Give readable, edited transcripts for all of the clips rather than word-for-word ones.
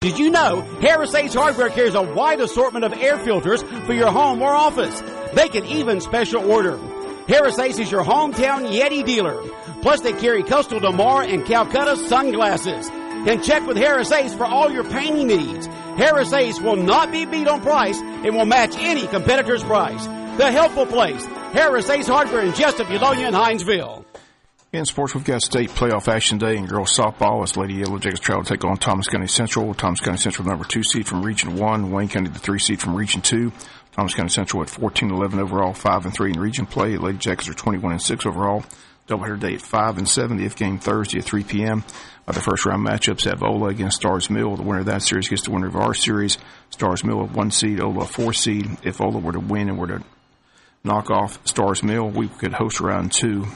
Did you know Harris Ace Hardware carries a wide assortment of air filters for your home or office? They can even special order. Harris Ace is your hometown Yeti dealer. Plus, they carry Coastal Damar and Calcutta sunglasses. And check with Harris Ace for all your painting needs. Harris Ace will not be beat on price and will match any competitor's price. The helpful place, Harris Ace Hardware in Jesup, Eulonia, and Hinesville. In sports, we've got state playoff action day in girls softball as Lady Yellow Jackets travel to take on Thomas County Central. Thomas County Central, number 2 seed from Region 1. Wayne County, the 3 seed from Region 2. Thomas County Central at 14-11 overall, 5-3 in region play. Lady Jackets are 21-6 overall. Doubleheader day at 5-7. The F game Thursday at 3 p.m. The first round matchups have Ola against Stars Mill. The winner of that series gets the winner of our series. Stars Mill at 1 seed, Ola 4 seed. If Ola were to win and were to knock off Stars Mill, we could host round 2.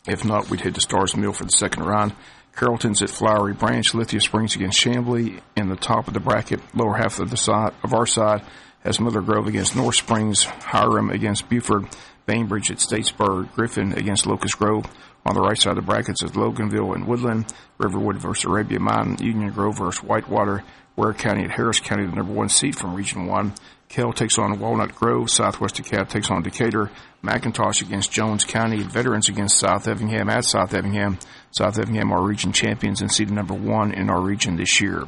If not, we'd head to Stars Mill for the second round. Carrollton's at Flowery Branch. Lithia Springs against Chamblee. In the top of the bracket, lower half of the side of our side, has Miller Grove against North Springs. Hiram against Buford. Bainbridge at Statesboro. Griffin against Locust Grove. On the right side of the brackets is Loganville and Woodland. Riverwood versus Arabia Mountain. Union Grove versus Whitewater. Ware County at Harris County, the number 1 seed from Region 1. Kell takes on Walnut Grove. Southwest DeKalb takes on Decatur. McIntosh against Jones County. Veterans against South Effingham at South Effingham. South Effingham are region champions and seeded number 1 in our region this year.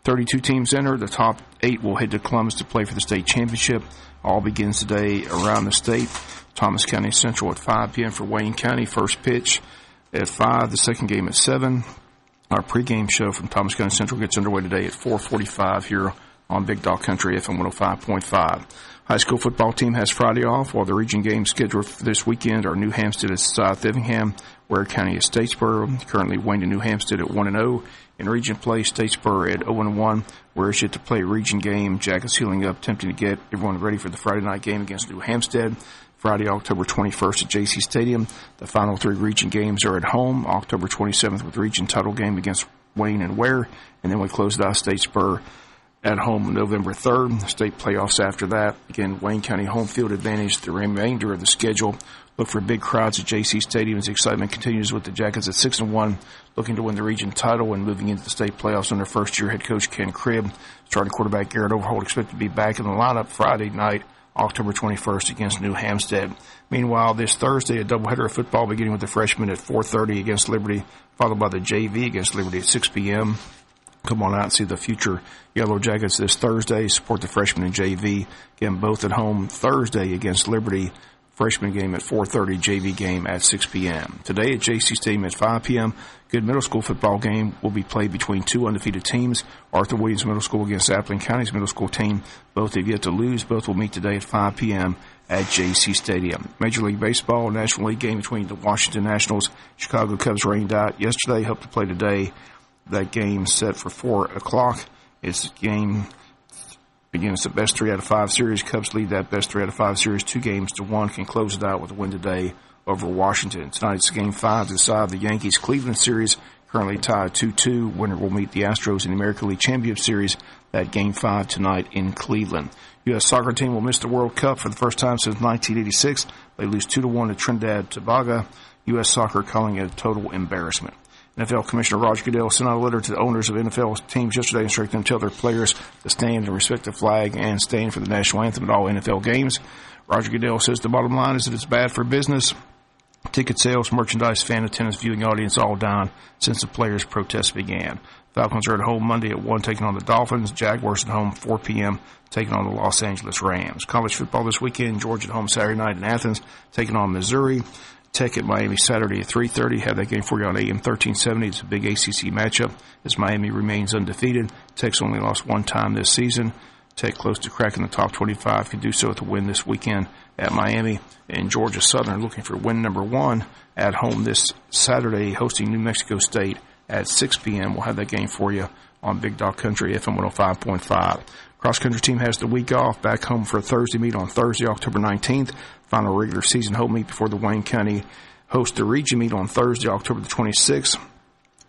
32 teams enter. The top 8 will head to Columbus to play for the state championship. All begins today around the state. Thomas County Central at 5 p.m. for Wayne County. First pitch at 5. The second game at 7. Our pregame show from Thomas County Central gets underway today at 4:45 here on Big Dog Country FM 105.5. High school football team has Friday off, while the region games scheduled for this weekend are New Hampstead at South Effingham, Ware County at Statesboro. Currently, Wayne and New Hampstead at 1-0. In region play, Statesboro at 0-1. Ware is yet to play a region game. Jackets healing up, attempting to get everyone ready for the Friday night game against New Hampstead. Friday, October 21st at JC Stadium. The final 3 region games are at home. October 27th with region title game against Wayne and Ware. And then we close it out Statesboro at home November 3rd. State playoffs after that. Again, Wayne County home field advantage the remainder of the schedule. Look for big crowds at JC Stadium as the excitement continues with the Jackets at 6-1, looking to win the region title and moving into the state playoffs under first-year head coach Ken Cribb. Starting quarterback Garrett Overholt expected to be back in the lineup Friday night, October 21st against New Hampstead. Meanwhile, this Thursday, a doubleheader of football beginning with the freshmen at 4:30 against Liberty, followed by the JV against Liberty at 6 p.m. Come on out and see the future Yellow Jackets this Thursday. Support the freshmen and JV. Again, both at home Thursday against Liberty. Freshman game at 4:30, JV game at 6 p.m. Today at JC Stadium at 5 p.m., good middle school football game will be played between 2 undefeated teams. Arthur Williams Middle School against Appling County's middle school team. Both have yet to lose. Both will meet today at 5 p.m. at JC Stadium. Major League Baseball, National League game between the Washington Nationals. Chicago Cubs rained out yesterday. Hope to play today. That game set for 4 o'clock. It's a game, again, it's the best 3 out of 5 series. Cubs lead that best 3 out of 5 series 2-1. Can close it out with a win today over Washington. Tonight's game 5 to decide the Yankees-Cleveland series, currently tied 2-2. Winner will meet the Astros in the American League Championship Series. That game 5 tonight in Cleveland. U.S. soccer team will miss the World Cup for the first time since 1986. They lose 2-1 to Trinidad and Tobago. U.S. soccer calling it a total embarrassment. NFL Commissioner Roger Goodell sent out a letter to the owners of NFL teams yesterday instructing them to tell their players to stand and respect the flag and stand for the national anthem at all NFL games. Roger Goodell says the bottom line is that it's bad for business. Ticket sales, merchandise, fan attendance, viewing audience all down since the players' protests began. Falcons are at home Monday at 1 taking on the Dolphins. Jaguars at home 4 p.m. taking on the Los Angeles Rams. College football this weekend. Georgia at home Saturday night in Athens taking on Missouri. Tech at Miami Saturday at 3:30. Have that game for you on AM 1370. It's a big ACC matchup as Miami remains undefeated. Tech's only lost 1 time this season. Tech close to cracking the top 25. Can do so with a win this weekend at Miami. And Georgia Southern looking for win number 1 at home this Saturday, hosting New Mexico State at 6 p.m. We'll have that game for you on Big Dog Country FM 105.5. Cross-country team has the week off, back home for a Thursday meet on Thursday, October 19th. Final regular season home meet before the Wayne County hosts the region meet on Thursday, October the 26th.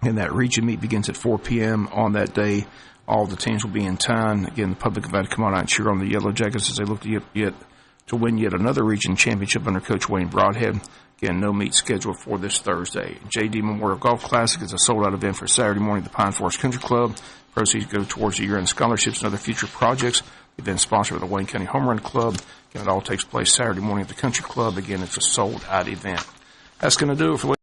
And that region meet begins at 4 p.m. on that day. All the teams will be in town. Again, the public invited to come on out and cheer on the Yellow Jackets as they look to win yet another region championship under Coach Wayne Broadhead. Again, no meet scheduled for this Thursday. JD Memorial Golf Classic is a sold-out event for Saturday morning at the Pine Forest Country Club. Proceeds go towards the year-end scholarships and other future projects. The event sponsored by the Wayne County Home Run Club. Again, it all takes place Saturday morning at the Country Club. Again, it's a sold-out event. That's going to do it for